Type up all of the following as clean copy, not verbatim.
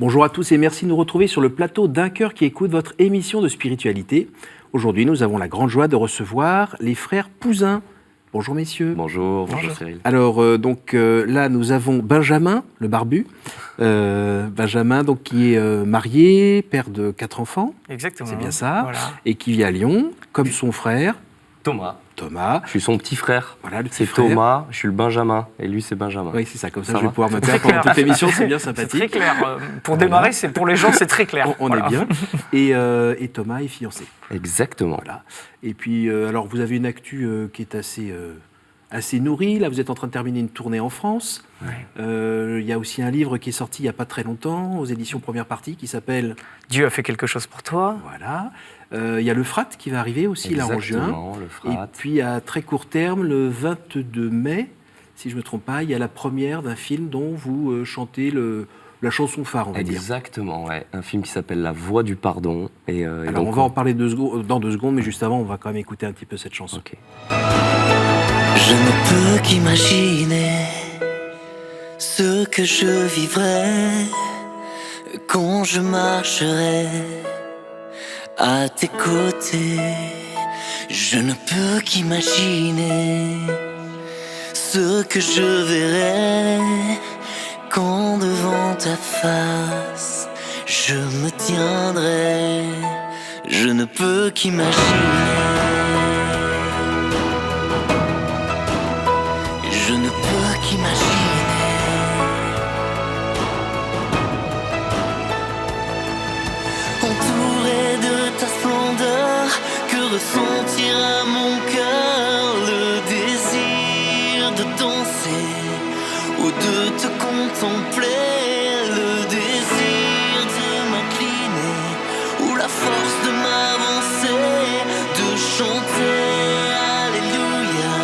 Bonjour à tous et merci de nous retrouver sur le plateau d'Un cœur qui écoute votre émission de spiritualité. Aujourd'hui, nous avons la grande joie de recevoir les frères Pouzin. Bonjour messieurs. Bonjour Cyril. Alors là, nous avons Benjamin, le barbu. Benjamin, donc, qui est marié, père de 4 enfants. Exactement. C'est bien ça. Voilà. Et qui vit à Lyon, comme son frère. Thomas. Je suis son petit frère. Voilà, le petit c'est frère. Thomas, je suis le Benjamin, et lui c'est Benjamin. Oui, c'est ça, comme ça, Ça je vais va pouvoir me taire pendant toute l'émission, c'est bien C'est sympathique. très clair. Pour démarrer, pour les gens, c'est très clair. On Voilà. est bien. Et Thomas est fiancé. Exactement. Voilà. Et puis, alors, vous avez une actu qui est assez nourrie. Là, vous êtes en train de terminer une tournée en France. Il y a aussi un livre qui est sorti il n'y a pas très longtemps, aux éditions Première Partie, qui s'appelle Dieu a fait quelque chose pour toi. Voilà. Il y a le Frat qui va arriver aussi, là, en juin. Le Et Frat. puis, à très court terme, le 22 mai, si je ne me trompe pas, il y a la première d'un film dont vous chantez la chanson phare, on va dire. Exactement, ouais. Un film qui s'appelle La Voix du Pardon. Alors, donc, on va en parler dans 2 secondes, mais juste avant, on va quand même écouter un petit peu cette chanson. Ok. Je ne peux qu'imaginer ce que je vivrais quand je marcherais à tes côtés. Je ne peux qu'imaginer ce que je verrais quand devant ta face je me tiendrai. Je ne peux qu'imaginer. Je ne peux qu'imaginer entouré de ta splendeur, que ressentira mon cœur, le désir de danser ou de te contempler, le désir de m'incliner ou la force de m'avancer, de chanter Alléluia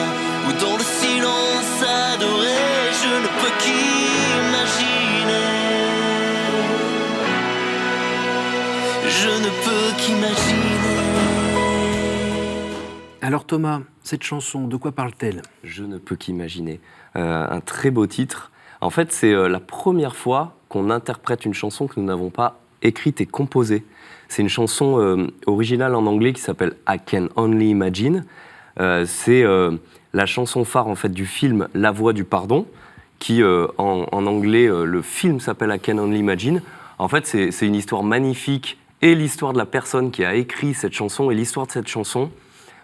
ou dans le silence adorer. Je ne peux qu'imaginer. Je ne peux qu'imaginer. Alors Thomas, cette chanson, de quoi parle-t-elle ? Je ne peux qu'imaginer. Un très beau titre. En fait, c'est la première fois qu'on interprète une chanson que nous n'avons pas écrite et composée. C'est une chanson originale en anglais qui s'appelle I Can Only Imagine. C'est la chanson phare en fait du film La Voix du Pardon, qui en anglais, le film s'appelle I Can Only Imagine. En fait, c'est une histoire magnifique, et l'histoire de la personne qui a écrit cette chanson, et l'histoire de cette chanson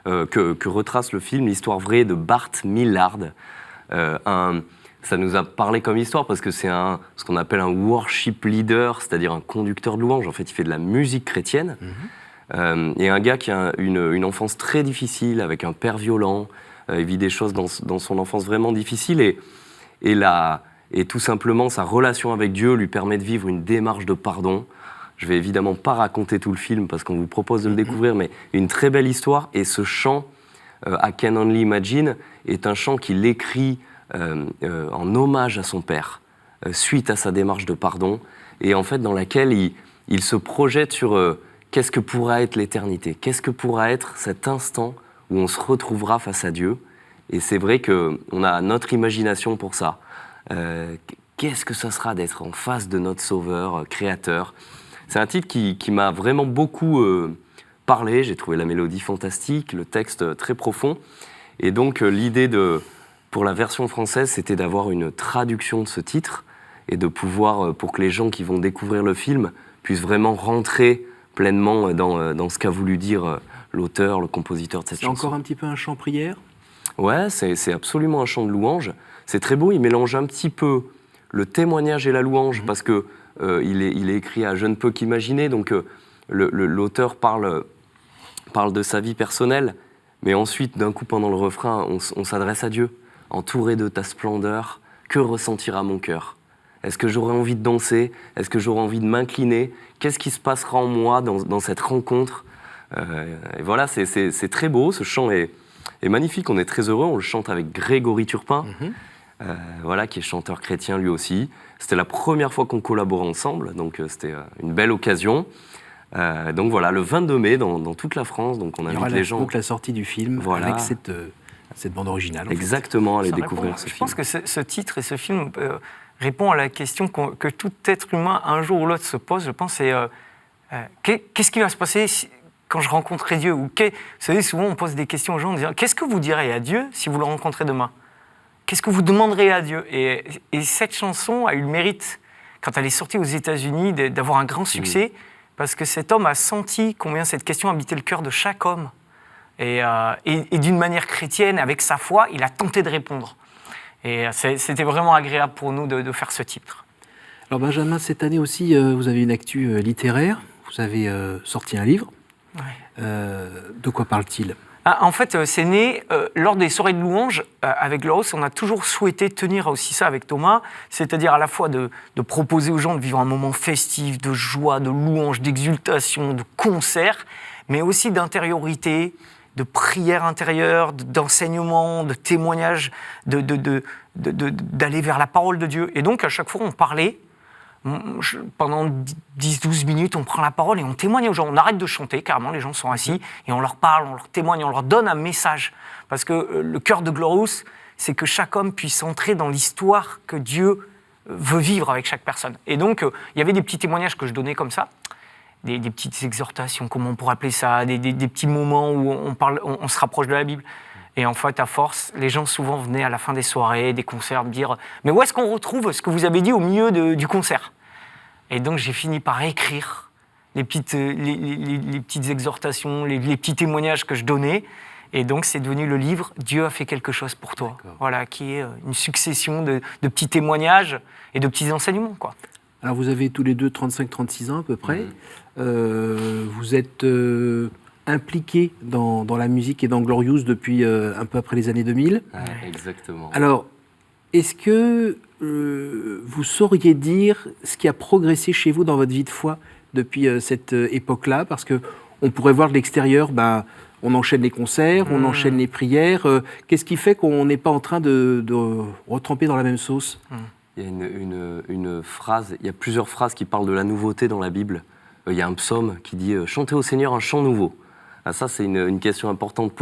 que retrace le film, l'histoire vraie de Bart Millard. Ça nous a parlé comme histoire parce que c'est ce qu'on appelle un worship leader, c'est-à-dire un conducteur de louange. En fait, il fait de la musique chrétienne. Et un gars qui a une enfance très difficile, avec un père violent. Il vit des choses dans son enfance vraiment difficiles. Et tout simplement, sa relation avec Dieu lui permet de vivre une démarche de pardon. Je vais évidemment pas raconter tout le film parce qu'on vous propose de le découvrir, mais une très belle histoire. Et ce chant, I Can Only Imagine, est un chant qu'il écrit en hommage à son père, suite à sa démarche de pardon, et en fait dans laquelle il se projette sur qu'est-ce que pourra être l'éternité, qu'est-ce que pourra être cet instant où on se retrouvera face à Dieu. Et c'est vrai qu'on a notre imagination pour ça. Qu'est-ce que ça sera d'être en face de notre Sauveur, Créateur. C'est un titre qui m'a vraiment beaucoup parlé. J'ai trouvé la mélodie fantastique, le texte très profond. Et donc l'idée pour la version française, c'était d'avoir une traduction de ce titre et de pouvoir, pour que les gens qui vont découvrir le film puissent vraiment rentrer pleinement dans ce qu'a voulu dire l'auteur, le compositeur de cette chanson. C'est encore un petit peu un chant prière ? Ouais, c'est absolument un chant de louange. C'est très beau, il mélange un petit peu le témoignage et la louange, parce que il est écrit à Je ne peux qu'imaginer, donc l'auteur parle de sa vie personnelle, mais ensuite, d'un coup, pendant le refrain, on s'adresse à Dieu. Entouré de ta splendeur, que ressentira mon cœur ? Est-ce que j'aurai envie de danser ? Est-ce que j'aurai envie de m'incliner ? Qu'est-ce qui se passera en moi dans cette rencontre ? Et voilà, c'est très beau, ce chant est magnifique, on est très heureux, on le chante avec Grégory Turpin, voilà, qui est chanteur chrétien lui aussi. C'était la première fois qu'on collaborait ensemble, donc c'était une belle occasion. Donc voilà, le 22 mai, dans toute la France, donc on invite les gens. Donc la sortie du film, voilà, avec cette bande originale. Exactement, allez Ça découvrir répond. ce Je film. pense que ce titre et ce film répond à la question que tout être humain, un jour ou l'autre, se pose, je pense, c'est qu'est-ce qui va se passer quand je rencontrerai Dieu? Vous savez, souvent, on pose des questions aux gens en disant, qu'est-ce que vous direz à Dieu si vous le rencontrez demain? Qu'est-ce que vous demanderez à Dieu? Et cette chanson a eu le mérite, quand elle est sortie aux États-Unis, d'avoir un grand succès, parce que cet homme a senti combien cette question habitait le cœur de chaque homme. Et d'une manière chrétienne, avec sa foi, il a tenté de répondre. Et c'était vraiment agréable pour nous de faire ce titre. Alors Benjamin, cette année aussi, vous avez une actu littéraire. Vous avez sorti un livre. Ouais. De quoi parle-t-il? En fait, c'est né lors des soirées de louanges avec Glorious. On a toujours souhaité tenir aussi ça avec Thomas, c'est-à-dire à la fois de proposer aux gens de vivre un moment festif, de joie, de louange, d'exultation, de concert, mais aussi d'intériorité, de prière intérieure, d'enseignement, de témoignage, d'aller vers la parole de Dieu. Et donc, à chaque fois, on parlait. Pendant 10-12 minutes, on prend la parole et on témoigne aux gens. On arrête de chanter, carrément, les gens sont assis, et on leur parle, on leur témoigne, on leur donne un message. Parce que le cœur de Glorious, c'est que chaque homme puisse entrer dans l'histoire que Dieu veut vivre avec chaque personne. Et donc, il y avait des petits témoignages que je donnais comme ça, des petites exhortations, comment on pourrait appeler ça, des petits moments où on se rapproche de la Bible. Et en fait, à force, les gens souvent venaient à la fin des soirées, des concerts, me dire « Mais où est-ce qu'on retrouve ce que vous avez dit au milieu du concert ?» Et donc, j'ai fini par écrire les petites exhortations, les petits témoignages que je donnais. Et donc, c'est devenu le livre « Dieu a fait quelque chose pour toi ». Voilà, qui est une succession de petits témoignages et de petits enseignements, quoi. Alors, vous avez tous les deux 35-36 ans à peu près. Vous êtes impliqués dans la musique et dans Glorious depuis un peu après les années 2000. Ouais, exactement. Alors, est-ce que vous sauriez dire ce qui a progressé chez vous dans votre vie de foi depuis cette époque-là? Parce qu'on pourrait voir de l'extérieur, on enchaîne les concerts, on enchaîne les prières. Qu'est-ce qui fait qu'on n'est pas en train de retremper dans la même sauce? Il y a une phrase, il y a plusieurs phrases qui parlent de la nouveauté dans la Bible. Il y a un psaume qui dit « Chantez au Seigneur un chant nouveau ». Ah, ça, c'est une question importante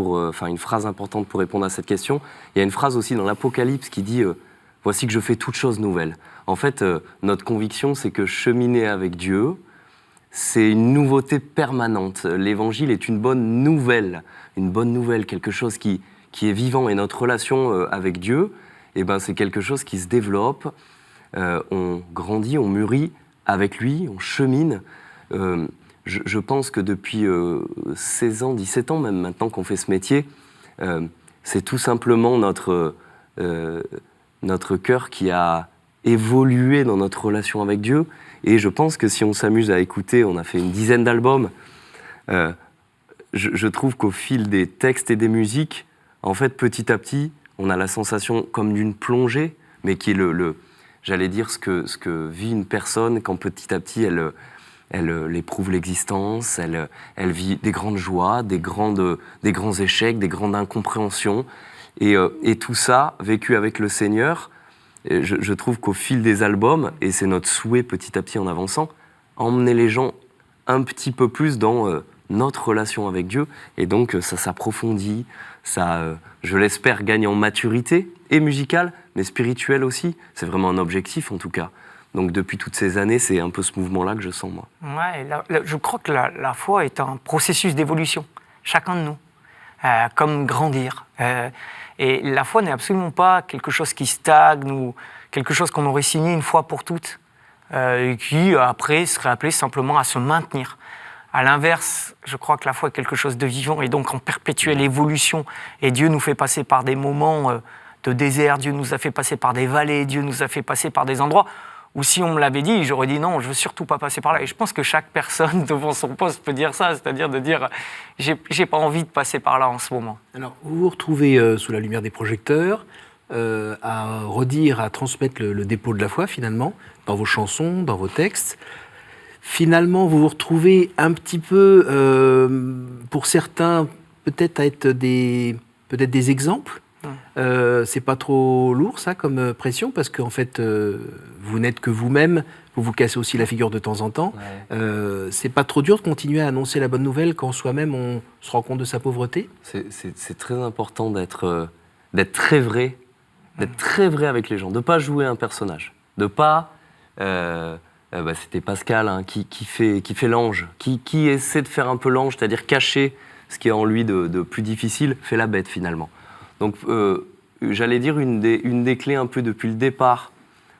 une phrase importante pour répondre à cette question. Il y a une phrase aussi dans l'Apocalypse qui dit « Voici que je fais toutes choses nouvelles ». En fait, notre conviction, c'est que cheminer avec Dieu, c'est une nouveauté permanente. L'Évangile est une bonne nouvelle, quelque chose qui est vivant. Et notre relation avec Dieu, c'est quelque chose qui se développe. On grandit, on mûrit avec lui, on chemine. Je pense que depuis 16 ans, 17 ans même maintenant qu'on fait ce métier, c'est tout simplement notre cœur qui a évolué dans notre relation avec Dieu. Et je pense que si on s'amuse à écouter, on a fait une dizaine d'albums, je trouve qu'au fil des textes et des musiques, en fait, petit à petit, on a la sensation comme d'une plongée, mais qui est j'allais dire, ce que vit une personne quand petit à petit, elle éprouve l'existence, elle vit des grandes joies, des grands échecs, des grandes incompréhensions. Et tout ça, vécu avec le Seigneur, je trouve qu'au fil des albums, et c'est notre souhait petit à petit en avançant, emmener les gens un petit peu plus dans notre relation avec Dieu. Et donc, ça s'approfondit, ça, je l'espère, gagne en maturité, et musicale, mais spirituelle aussi. C'est vraiment un objectif, en tout cas. Donc depuis toutes ces années, c'est un peu ce mouvement-là que je sens, moi. Ouais, je crois que la foi est un processus d'évolution, chacun de nous, comme grandir. Et la foi n'est absolument pas quelque chose qui stagne ou quelque chose qu'on aurait signé une fois pour toutes, et qui après serait appelé simplement à se maintenir. À l'inverse, je crois que la foi est quelque chose de vivant et donc en perpétuelle évolution. Et Dieu nous fait passer par des moments de désert, Dieu nous a fait passer par des vallées, Dieu nous a fait passer par des endroits ou si on me l'avait dit, j'aurais dit non, je veux surtout pas passer par là. Et je pense que chaque personne devant son poste peut dire ça, c'est-à-dire de dire j'ai pas envie de passer par là en ce moment. Alors, vous vous retrouvez sous la lumière des projecteurs, à redire, à transmettre le dépôt de la foi finalement, dans vos chansons, dans vos textes. Finalement, vous vous retrouvez un petit peu, pour certains, peut-être à être des exemples. C'est pas trop lourd ça comme pression parce qu'en fait vous n'êtes que vous-même, vous vous cassez aussi la figure de temps en temps. C'est pas trop dur de continuer à annoncer la bonne nouvelle quand soi-même on se rend compte de sa pauvreté? C'est très important d'être très vrai avec les gens, de pas jouer un personnage, de pas... c'était Pascal hein, qui fait l'ange, qui essaie de faire un peu l'ange, c'est-à-dire cacher ce qui est en lui de plus difficile, fait la bête finalement. Donc j'allais dire une des clés un peu depuis le départ,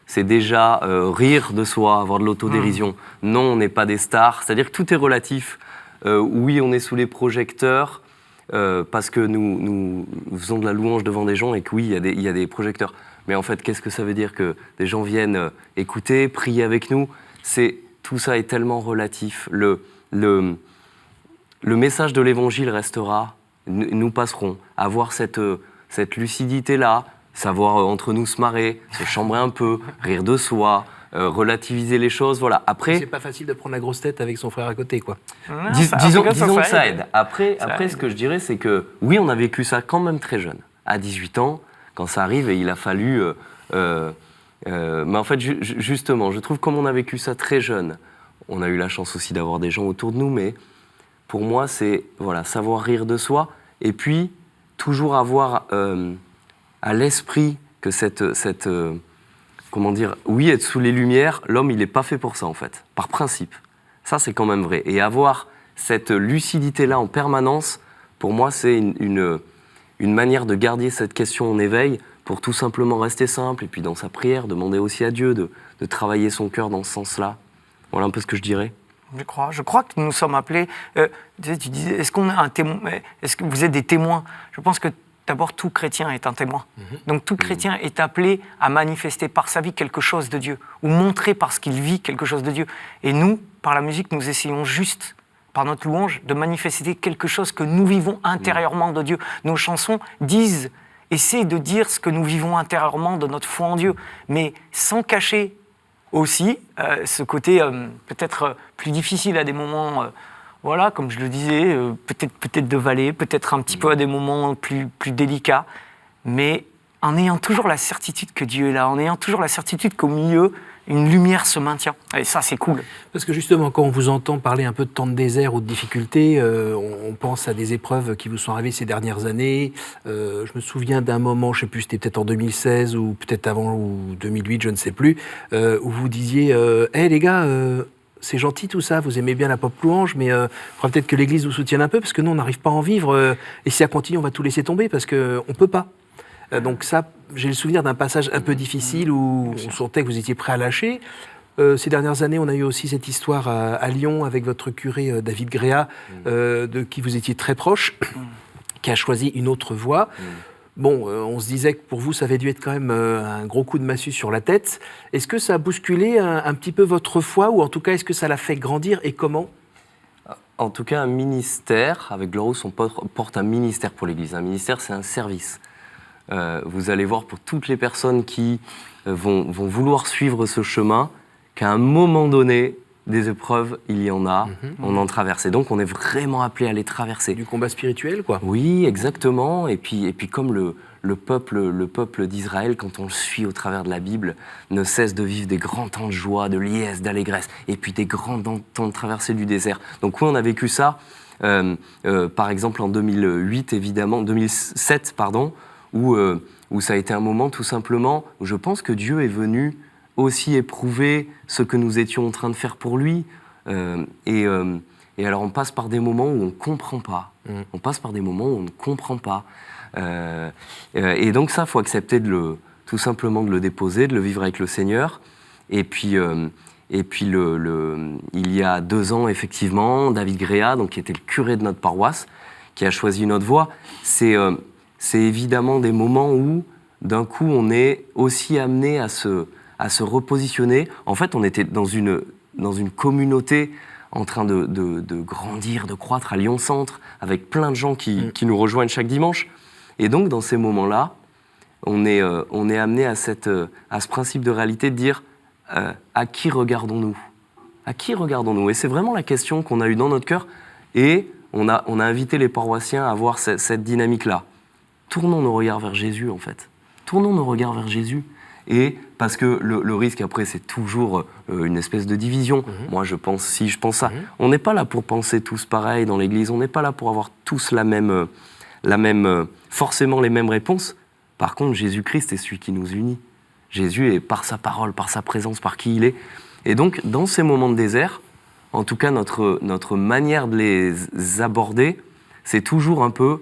c'est déjà rire de soi, avoir de l'autodérision. Non, on n'est pas des stars, c'est-à-dire que tout est relatif. Oui, on est sous les projecteurs parce que nous faisons de la louange devant des gens et que oui, il y a des projecteurs. Mais en fait, qu'est-ce que ça veut dire que des gens viennent écouter, prier avec nous? Tout ça est tellement relatif. Le message de l'Évangile restera, nous passerons. Avoir cette lucidité-là, savoir entre nous se marrer, se chambrer un peu, rire de soi, relativiser les choses, voilà. Après, c'est pas facile de prendre la grosse tête avec son frère à côté, quoi. Non, disons que ça aide. Après, ce que je dirais, c'est que oui, on a vécu ça quand même très jeune, à 18 ans. Quand ça arrive, et il a fallu... mais en fait, justement, je trouve comme on a vécu ça très jeune, on a eu la chance aussi d'avoir des gens autour de nous, mais pour moi, c'est savoir rire de soi, et puis toujours avoir à l'esprit que comment dire, oui, être sous les lumières, l'homme, il n'est pas fait pour ça, en fait, par principe. Ça, c'est quand même vrai. Et avoir cette lucidité-là en permanence, pour moi, c'est une manière de garder cette question en éveil pour tout simplement rester simple et puis dans sa prière, demander aussi à Dieu de travailler son cœur dans ce sens-là. Voilà un peu ce que je dirais. Je crois que nous sommes appelés... tu disais, est-ce qu'on a un témoin? Est-ce que vous êtes des témoins? Je pense que d'abord, tout chrétien est un témoin. Donc tout chrétien est appelé à manifester par sa vie quelque chose de Dieu ou montrer parce qu'il vit quelque chose de Dieu. Et nous, par la musique, nous essayons juste... par notre louange, de manifester quelque chose que nous vivons intérieurement de Dieu. Nos chansons essaient de dire ce que nous vivons intérieurement de notre foi en Dieu, mais sans cacher aussi ce côté peut-être plus difficile à des moments, comme je le disais, peut-être de vallée, peut-être un petit peu à des moments plus délicats, mais en ayant toujours la certitude que Dieu est là, en ayant toujours la certitude qu'au milieu, une lumière se maintient. Et ça, c'est cool. Parce que justement, quand on vous entend parler un peu de temps de désert ou de difficultés, on pense à des épreuves qui vous sont arrivées ces dernières années. Je me souviens d'un moment, je ne sais plus, c'était peut-être en 2016 ou peut-être avant, ou 2008, je ne sais plus, où vous disiez « Hey les gars, c'est gentil tout ça, vous aimez bien la pop louange, mais il faudra peut-être que l'Église vous soutienne un peu, parce que nous, on n'arrive pas à en vivre. Et si ça continue, on va tout laisser tomber, parce qu'on ne peut pas. » Donc ça, j'ai le souvenir d'un passage un peu difficile où on sentait que vous étiez prêt à lâcher. Ces dernières années, on a eu aussi cette histoire à Lyon avec votre curé David Gréa, de qui vous étiez très proche, qui a choisi une autre voie. Bon, on se disait que pour vous, ça avait dû être quand même un gros coup de massue sur la tête. Est-ce que ça a bousculé un petit peu votre foi, ou en tout cas, est-ce que ça l'a fait grandir, et comment ? En tout cas, un ministère, avec Glorious, on porte un ministère pour l'Église. Un ministère, c'est un service. Vous allez voir pour toutes les personnes qui vont vouloir suivre ce chemin, qu'à un moment donné, des épreuves, il y en a, on en traverse. Et donc, on est vraiment appelé à les traverser. Du combat spirituel, quoi. Oui, exactement. Et puis comme le peuple d'Israël, quand on le suit au travers de la Bible, ne cesse de vivre des grands temps de joie, de liesse, d'allégresse, et puis des grands temps de traversée du désert. Donc oui, on a vécu ça, par exemple en 2007, où ça a été un moment tout simplement où je pense que Dieu est venu aussi éprouver ce que nous étions en train de faire pour lui. Et alors on passe par des moments où on ne comprend pas. On passe par des moments où on ne comprend pas. Et donc ça, il faut accepter tout simplement de le déposer, de le vivre avec le Seigneur. Et puis il y a 2 ans, effectivement, David Gréa, donc, qui était le curé de notre paroisse, qui a choisi une autre voie. C'est évidemment des moments où, d'un coup, on est aussi amené à se repositionner. En fait, on était dans une communauté en train de grandir, de croître à Lyon-Centre, avec plein de gens qui nous rejoignent chaque dimanche. Et donc, dans ces moments-là, on est amené à ce principe de réalité de dire à qui regardons-nous ? À qui regardons-nous ? Et c'est vraiment la question qu'on a eue dans notre cœur. Et on a invité les paroissiens à avoir cette dynamique-là. Tournons nos regards vers Jésus, en fait. Tournons nos regards vers Jésus. Et parce que le risque, après, c'est toujours une espèce de division. Moi, je pense ci, je pense ça. On n'est pas là pour penser tous pareil dans l'Église. On n'est pas là pour avoir tous forcément les mêmes réponses. Par contre, Jésus-Christ est celui qui nous unit. Jésus est par sa parole, par sa présence, par qui il est. Et donc, dans ces moments de désert, en tout cas, notre manière de les aborder, c'est toujours un peu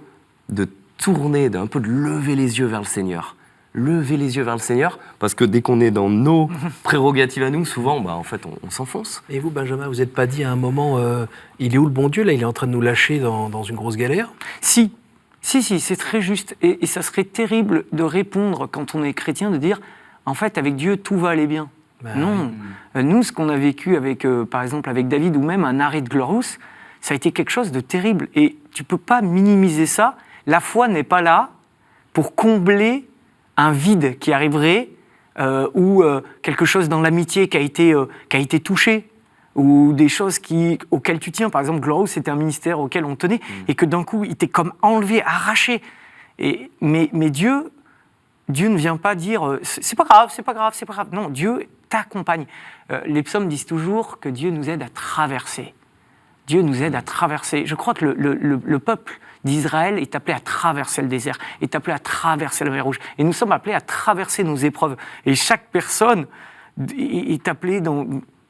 de tourner, d'un peu de lever les yeux vers le Seigneur. Lever les yeux vers le Seigneur, parce que dès qu'on est dans nos prérogatives à nous, souvent, en fait, on s'enfonce. Et vous, Benjamin, vous n'êtes pas dit à un moment, il est où le bon Dieu, là, il est en train de nous lâcher dans une grosse galère? Si, c'est très juste. Et ça serait terrible de répondre, quand on est chrétien, de dire, en fait, avec Dieu, tout va aller bien. Non. Nous, ce qu'on a vécu avec, par exemple, avec David, ou même un arrêt de Glorious, ça a été quelque chose de terrible. Et tu ne peux pas minimiser ça. La foi n'est pas là pour combler un vide qui arriverait, ou quelque chose dans l'amitié qui a été touché, ou des choses auxquelles tu tiens. Par exemple, Glorious, c'était un ministère auquel on tenait, et que d'un coup, il t'est comme enlevé, arraché. Mais Dieu ne vient pas dire c'est pas grave. Non, Dieu t'accompagne. Les psaumes disent toujours que Dieu nous aide à traverser. Dieu nous aide à traverser. Je crois que le peuple d'Israël est appelé à traverser le désert, est appelé à traverser la mer Rouge. Et nous sommes appelés à traverser nos épreuves. Et chaque personne est appelée,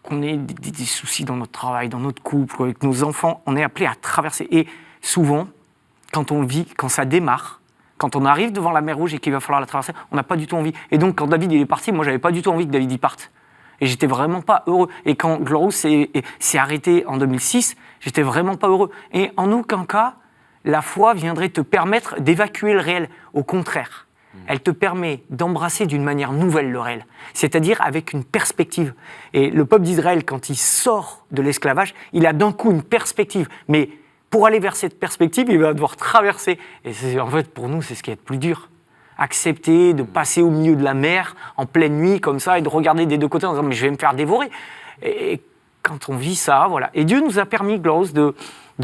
qu'on ait des soucis dans notre travail, dans notre couple, avec nos enfants, on est appelé à traverser. Et souvent, quand on vit, quand ça démarre, quand on arrive devant la mer Rouge et qu'il va falloir la traverser, on n'a pas du tout envie. Et donc, quand David il est parti, moi, j'avais pas du tout envie que David y parte. Et j'étais vraiment pas heureux. Et quand Glorious s'est arrêté en 2006, j'étais vraiment pas heureux. Et en aucun cas, la foi viendrait te permettre d'évacuer le réel. Au contraire, elle te permet d'embrasser d'une manière nouvelle le réel. C'est-à-dire avec une perspective. Et le peuple d'Israël, quand il sort de l'esclavage, il a d'un coup une perspective. Mais pour aller vers cette perspective, il va devoir traverser. Et en fait, pour nous, c'est ce qui est le plus dur. Accepter de passer au milieu de la mer en pleine nuit comme ça et de regarder des deux côtés en disant mais je vais me faire dévorer. Et quand on vit ça, voilà. Et Dieu nous a permis, Glorious, de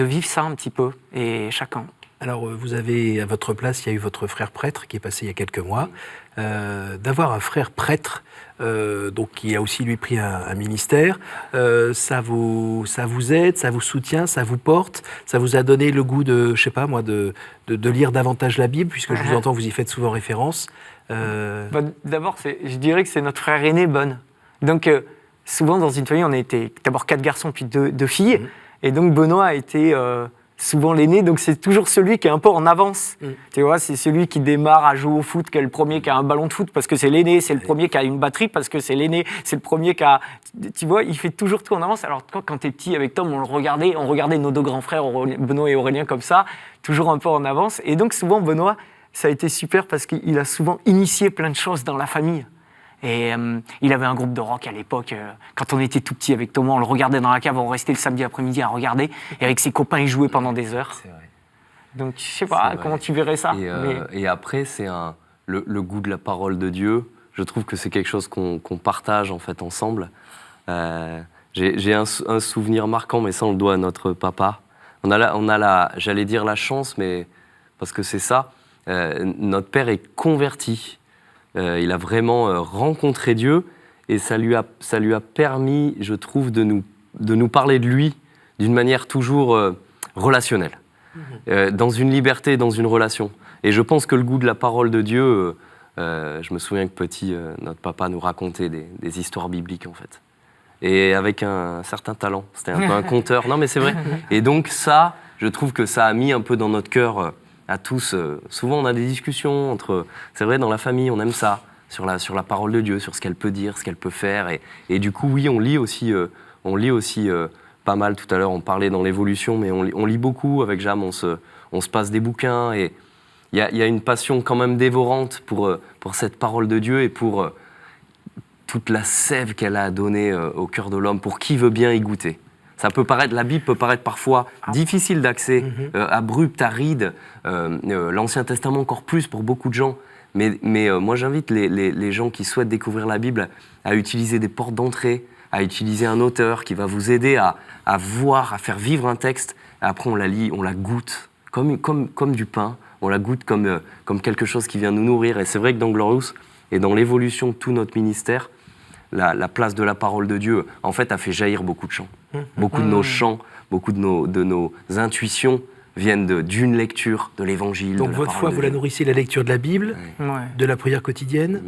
vivre ça un petit peu, et chacun. Alors, vous avez, à votre place, il y a eu votre frère prêtre qui est passé il y a quelques mois. D'avoir un frère prêtre, donc qui a aussi lui pris un ministère, ça vous aide, ça vous soutient, ça vous porte, ça vous a donné le goût de, je sais pas moi, de lire davantage la Bible, puisque je vous entends, vous y faites souvent référence. D'abord, je dirais que c'est notre frère aîné, Bon. Donc, souvent dans une famille, on a été d'abord 4 garçons puis 2 filles, et donc Benoît a été souvent l'aîné, donc c'est toujours celui qui est un peu en avance. Tu vois, c'est celui qui démarre à jouer au foot, qui est le premier qui a un ballon de foot parce que c'est l'aîné, c'est le premier qui a une batterie parce que c'est l'aîné, c'est le premier qui a... Tu vois, il fait toujours tout en avance. Alors quand t'es petit avec Tom, on regardait nos 2 grands frères, Benoît et Aurélien, comme ça, toujours un peu en avance. Et donc souvent, Benoît, ça a été super parce qu'il a souvent initié plein de choses dans la famille. Et il avait un groupe de rock à l'époque. Quand on était tout petit avec Thomas, on le regardait dans la cave, on restait le samedi après-midi à regarder. Et avec ses copains, il jouait pendant des heures. C'est vrai. Donc, je sais pas comment tu verrais ça. Et après, c'est le goût de la parole de Dieu. Je trouve que c'est quelque chose qu'on partage en fait ensemble. J'ai un souvenir marquant, mais ça on le doit à notre papa. On a j'allais dire la chance, mais parce que c'est ça. Notre père est converti. Il a vraiment rencontré Dieu et ça lui a permis, je trouve, de nous parler de lui d'une manière toujours relationnelle, dans une liberté, dans une relation. Et je pense que le goût de la parole de Dieu, je me souviens que petit, notre papa nous racontait des histoires bibliques en fait. Et avec un certain talent, c'était un peu un conteur. Non mais c'est vrai. Et donc ça, je trouve que ça a mis un peu dans notre cœur... à tous, souvent on a des discussions entre, c'est vrai dans la famille on aime ça, sur la parole de Dieu, sur ce qu'elle peut dire, ce qu'elle peut faire, et du coup oui on lit aussi pas mal. Tout à l'heure on parlait dans l'évolution, mais on lit beaucoup avec Jam, on se passe des bouquins, et il y a une passion quand même dévorante pour cette parole de Dieu et pour toute la sève qu'elle a donnée au cœur de l'homme, pour qui veut bien y goûter. La Bible peut paraître parfois difficile d'accès, abrupte, aride, l'Ancien Testament encore plus pour beaucoup de gens. Mais moi j'invite les gens qui souhaitent découvrir la Bible à utiliser des portes d'entrée, à utiliser un auteur qui va vous aider à voir, à faire vivre un texte. Après on la lit, on la goûte comme du pain, on la goûte comme quelque chose qui vient nous nourrir. Et c'est vrai que dans Glorious et dans l'évolution de tout notre ministère, la place de la parole de Dieu, en fait, a fait jaillir beaucoup de chants. Beaucoup de nos chants, beaucoup de nos intuitions viennent d'une lecture de l'Évangile. Donc votre foi, vous la nourrissez de la lecture de la Bible, de la prière quotidienne.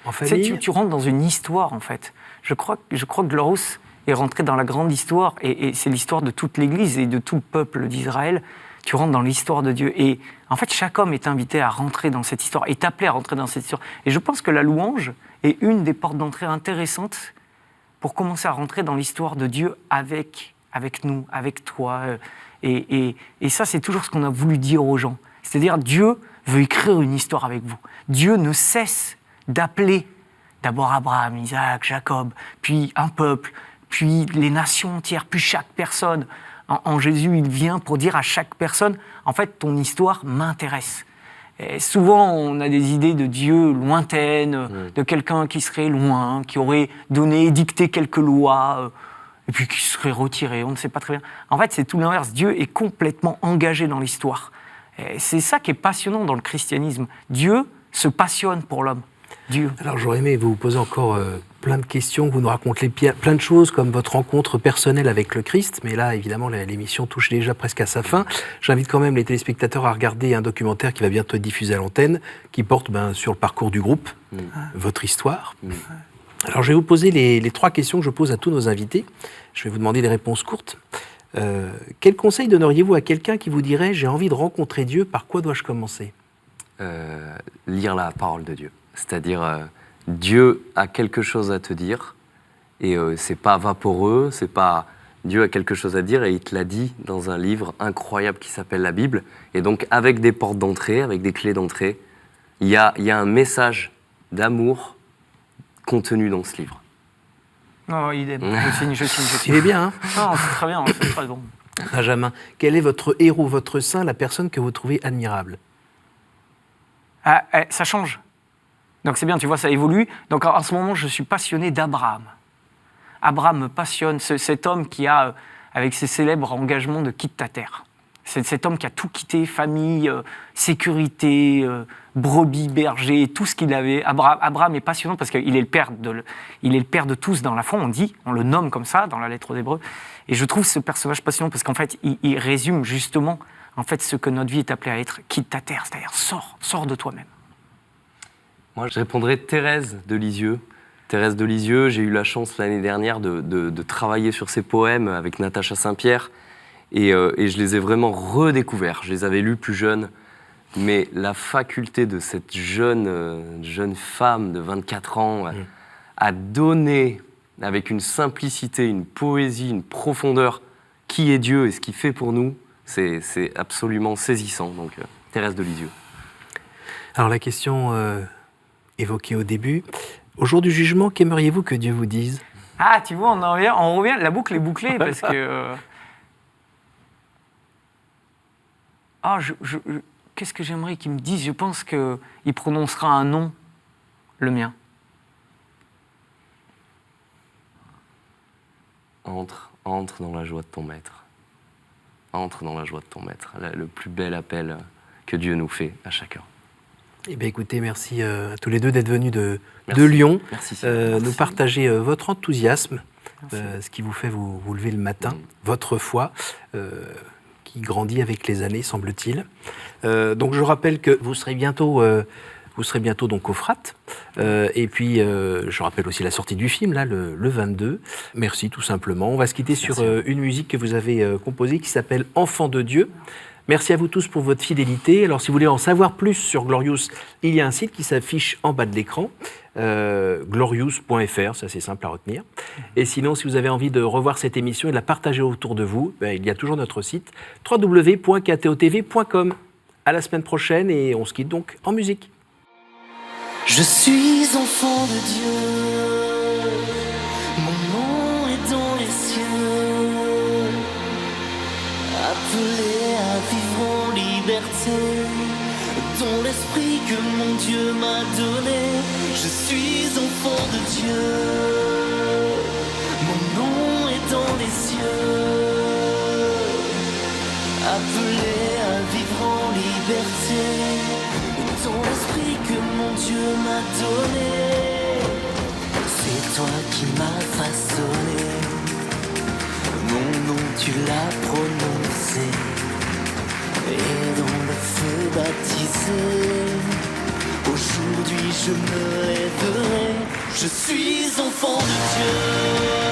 En Tu sais, famille. tu rentres dans une histoire, en fait. Je crois que Glorious est rentré dans la grande histoire, et c'est l'histoire de toute l'Église et de tout le peuple d'Israël. Tu rentres dans l'histoire de Dieu. Et en fait, chaque homme est invité à rentrer dans cette histoire, est appelé à rentrer dans cette histoire. Et je pense que la louange est une des portes d'entrée intéressantes pour commencer à rentrer dans l'histoire de Dieu avec nous, avec toi. Et ça, c'est toujours ce qu'on a voulu dire aux gens. C'est-à-dire, Dieu veut écrire une histoire avec vous. Dieu ne cesse d'appeler d'abord Abraham, Isaac, Jacob, puis un peuple, puis les nations entières, puis chaque personne. En Jésus, il vient pour dire à chaque personne, en fait, ton histoire m'intéresse. Et souvent, on a des idées de Dieu lointaines, de quelqu'un qui serait loin, qui aurait dicté quelques lois, et puis qui serait retiré, on ne sait pas très bien. En fait, c'est tout l'inverse. Dieu est complètement engagé dans l'histoire. Et c'est ça qui est passionnant dans le christianisme. Dieu se passionne pour l'homme. Dieu. Alors j'aurais aimé vous poser encore plein de questions, que vous nous racontiez plein de choses comme votre rencontre personnelle avec le Christ, mais là évidemment l'émission touche déjà presque à sa fin. J'invite quand même les téléspectateurs à regarder un documentaire qui va bientôt être diffusé à l'antenne, qui porte sur le parcours du groupe, votre histoire. Alors je vais vous poser les 3 questions que je pose à tous nos invités. Je vais vous demander des réponses courtes. Quel conseil donneriez-vous à quelqu'un qui vous dirait « j'ai envie de rencontrer Dieu, par quoi dois-je commencer ?» Lire la parole de Dieu. C'est-à-dire, Dieu a quelque chose à te dire, et c'est pas vaporeux, c'est pas... Dieu a quelque chose à dire, et il te l'a dit dans un livre incroyable qui s'appelle la Bible. Et donc, avec des portes d'entrée, avec des clés d'entrée, il y a un message d'amour contenu dans ce livre. Non, idem. Je signe. Il est bien, hein? Non, c'est très bien, c'est très bon. Benjamin, quel est votre héros, votre saint, la personne que vous trouvez admirable? Ça change. Donc c'est bien, tu vois, ça évolue. Donc en ce moment, je suis passionné d'Abraham. Abraham me passionne, cet homme qui a, avec ses célèbres engagements de quitte ta terre. C'est cet homme qui a tout quitté, famille, sécurité, brebis, berger, tout ce qu'il avait. Abraham est passionnant parce qu'il est le père de tous dans la foi, on le nomme comme ça dans la lettre aux Hébreux. Et je trouve ce personnage passionnant parce qu'en fait, il résume justement en fait, ce que notre vie est appelée à être, quitte ta terre, c'est-à-dire sors de toi-même. Moi, je répondrais Thérèse de Lisieux. Thérèse de Lisieux, j'ai eu la chance l'année dernière de travailler sur ses poèmes avec Natacha Saint-Pierre et je les ai vraiment redécouverts. Je les avais lus plus jeunes, mais la faculté de cette jeune femme de 24 ans à donner avec une simplicité, une poésie, une profondeur qui est Dieu et ce qu'il fait pour nous, c'est absolument saisissant. Donc, Thérèse de Lisieux. Alors la question évoquée au début, au jour du jugement, qu'aimeriez-vous que Dieu vous dise? Ah, tu vois, on revient, la boucle est bouclée parce que... qu'est-ce que j'aimerais qu'il me dise? Je pense qu'il prononcera un nom, le mien. Entre dans la joie de ton maître. Entre dans la joie de ton maître. Le plus bel appel que Dieu nous fait à chacun. Eh bien, écoutez, merci à tous les deux d'être venus de Lyon, Merci. nous partager votre enthousiasme, ce qui vous fait vous lever le matin, votre foi, qui grandit avec les années, semble-t-il. Donc, je rappelle que vous serez bientôt donc au FRAT. Et puis, je rappelle aussi la sortie du film, là, le 22. Merci, tout simplement. On va se quitter sur une musique que vous avez composée qui s'appelle « Enfant de Dieu ». Merci à vous tous pour votre fidélité. Alors, si vous voulez en savoir plus sur Glorious, il y a un site qui s'affiche en bas de l'écran, glorious.fr, c'est assez simple à retenir. Et sinon, si vous avez envie de revoir cette émission et de la partager autour de vous, il y a toujours notre site www.ktotv.com. À la semaine prochaine et on se quitte donc en musique. Je suis enfant de Dieu, mon nom est dans les cieux, appelé à vivre en liberté, dans l'esprit que mon Dieu m'a donné. Je suis enfant de Dieu, mon nom est dans les cieux, appelé à vivre en liberté, dans l'esprit que mon Dieu m'a donné. C'est toi qui m'as façonné, mon nom tu l'as prononcé, et dans le feu baptisé, au jour du puis je me lèverai. Je suis enfant de Dieu.